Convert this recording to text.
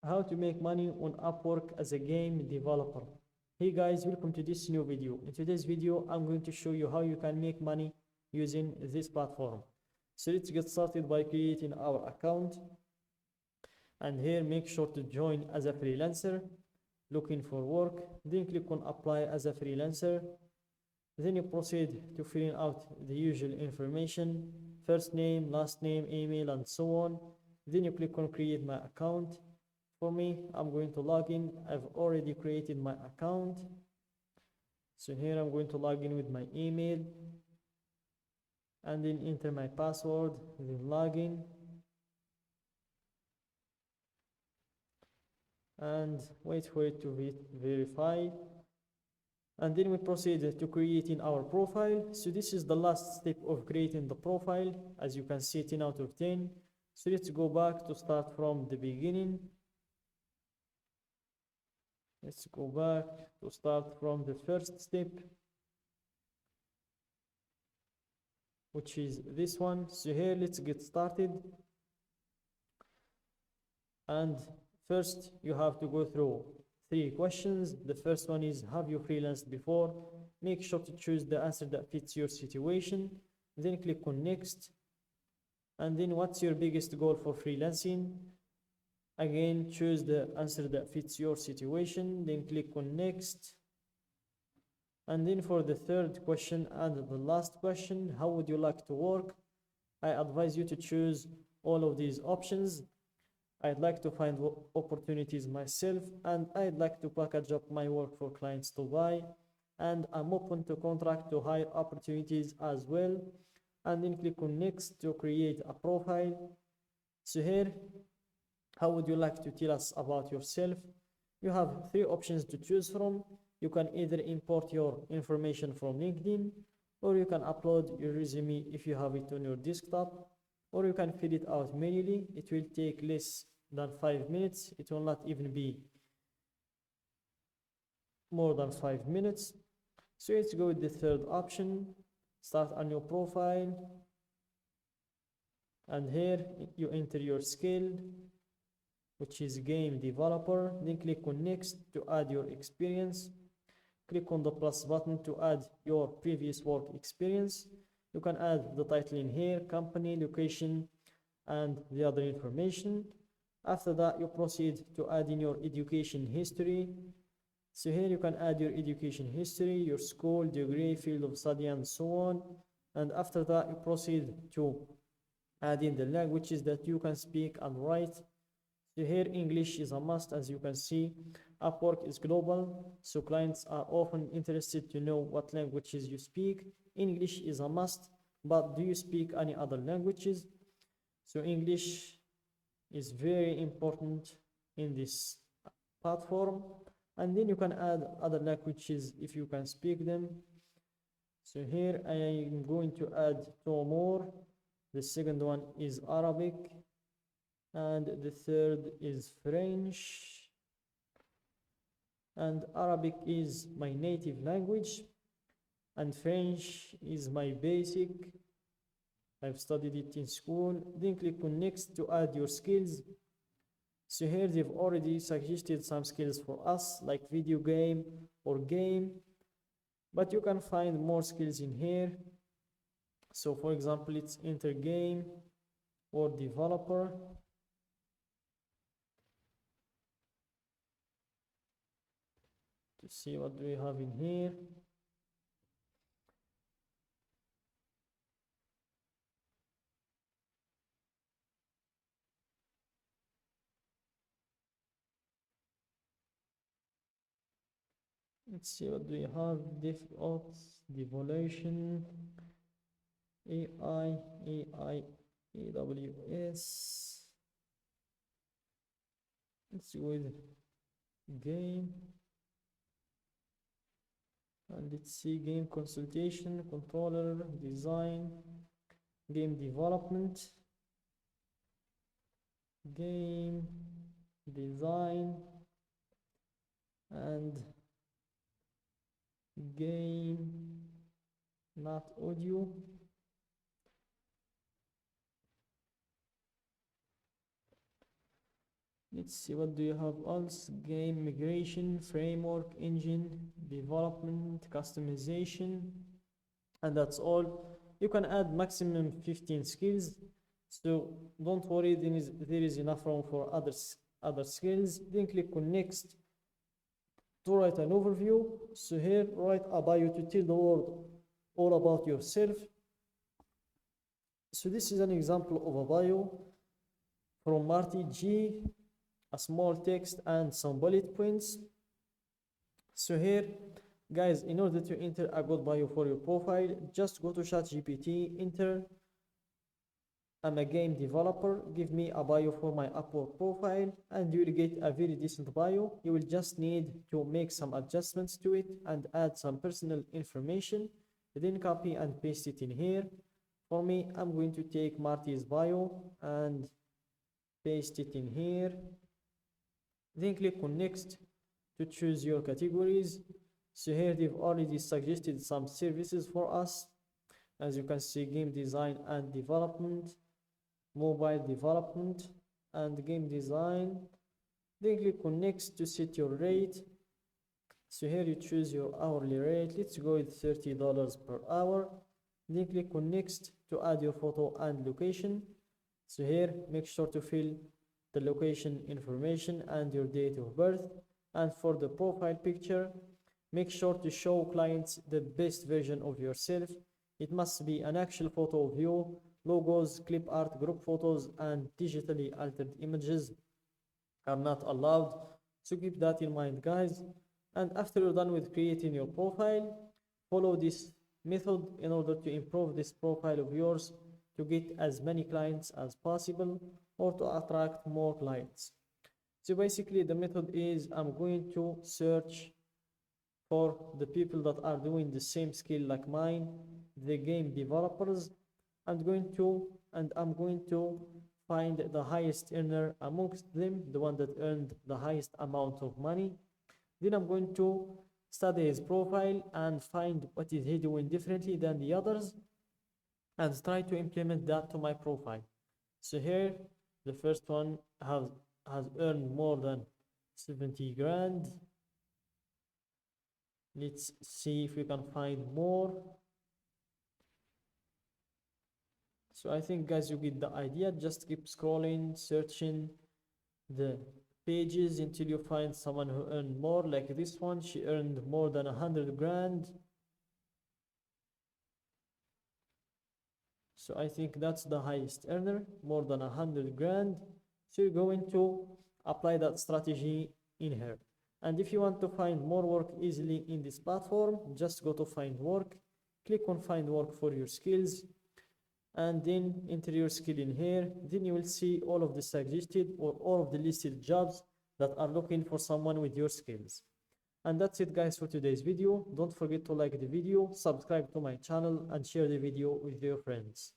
how to make money on Upwork as a game developer. Hey guys, welcome to this new video. In today's video, I'm going to show you how you can make money using this platform. So let's get started by creating our account. And here, make sure to join as a freelancer, looking for work. Then click on apply as a freelancer. Then you proceed to filling out the usual information, first name, last name, email, and so on. Then you click on create my account. For me, I'm going to log in. I've already created my account. So here I'm going to log in with my email and then enter my password, then log in. And wait for it to be verified. And then we proceed to creating our profile. So this is the last step of creating the profile. As you can see, 10 out of 10. So let's go back to start from the beginning. Let's go back to start from the first step, which is this one. So here, let's get started. And first, you have to go through 3 questions. The first one is, have you freelanced before? Make sure to choose the answer that fits your situation. Then click on next. And then, what's your biggest goal for freelancing? Again, choose the answer that fits your situation. Then click on next. And then for the third question and the last question, how would you like to work? I advise you to choose all of these options. I'd like to find opportunities myself, and I'd like to package up my work for clients to buy, and I'm open to contract to hire opportunities as well. And then click on next to create a profile. So here, how would you like to tell us about yourself? You have 3 options to choose from. You can either import your information from LinkedIn, or you can upload your resume if you have it on your desktop, or you can fill it out manually. It will take less than 5 minutes. It will not even be more than 5 minutes. So let's go with the third option, start a new profile. And here you enter your skill, which is game developer. Then click on next to add your experience. Click on the plus button to add your previous work experience. You can add the title in here, company, location, and the other information. After that, you proceed to add in your education history. So here you can add your education history, your school, degree, field of study, and so on. And after that, you proceed to add in the languages that you can speak and write. So here, English is a must. As you can see, Upwork is global, so clients are often interested to know what languages you speak. English is a must, but do you speak any other languages? So English is very important in this platform. And then you can add other languages if you can speak them. So here I am going to add 2 more. The second one is Arabic, and the third is French. And Arabic is my native language, and French is my basic. I've studied it in school. Then click on next to add your skills. So here they've already suggested some skills for us, like video game or game, but you can find more skills in here. So for example, let's enter game or developer. To see what do we have in here. Let's see what do we have. DevOps, devolution, AI, AWS. Let's go with game. And let's see game consultation, controller, design, game development, game design, and game not audio. Let's see, what do you have else? Game migration, framework, engine, development, customization, and that's all. You can add maximum 15 skills, so don't worry, there is enough room for other skills. Then click on next to write an overview. So here, write a bio to tell the world all about yourself. So this is an example of a bio from Marty G, a small text and some bullet points. So here, guys, in order to enter a good bio for your profile, just go to ChatGPT, enter I'm a game developer, give me a bio for my Upwork profile, and you will get a very decent bio. You will just need to make some adjustments to it and add some personal information, then copy and paste it in here. For me, I'm going to take Marty's bio and paste it in here. Then click on next to choose your categories. So here they've already suggested some services for us. As you can see, game design and development, mobile development, and game design. Then click on next to set your rate. So here you choose your hourly rate. Let's go with $30 per hour. Then click on next to add your photo and location. So here make sure to fill the location information and your date of birth. And for the profile picture, make sure to show clients the best version of yourself. It must be an actual photo of you. Logos, clip art, group photos, and digitally altered images are not allowed. So keep that in mind, guys. And after you're done with creating your profile, follow this method in order to improve this profile of yours to get as many clients as possible or to attract more clients. So basically the method is I'm going to search for the people that are doing the same skill like mine, the game developers. I'm going to find the highest earner amongst them, the one that earned the highest amount of money. Then I'm going to study his profile and find what is he doing differently than the others and try to implement that to my profile. So here the first one has earned more than 70 grand. Let's see if we can find more. So I think, guys, you get the idea. Just keep scrolling, searching the pages until you find someone who earned more. Like this one, she earned more than 100 grand. So I think that's the highest earner, more than 100 grand. So you're going to apply that strategy in here. And if you want to find more work easily in this platform, just go to find work, click on find work for your skills, and then enter your skill in here. Then you will see all of the suggested or all of the listed jobs that are looking for someone with your skills. And that's it, guys, for today's video. Don't forget to like the video, subscribe to my channel, and share the video with your friends.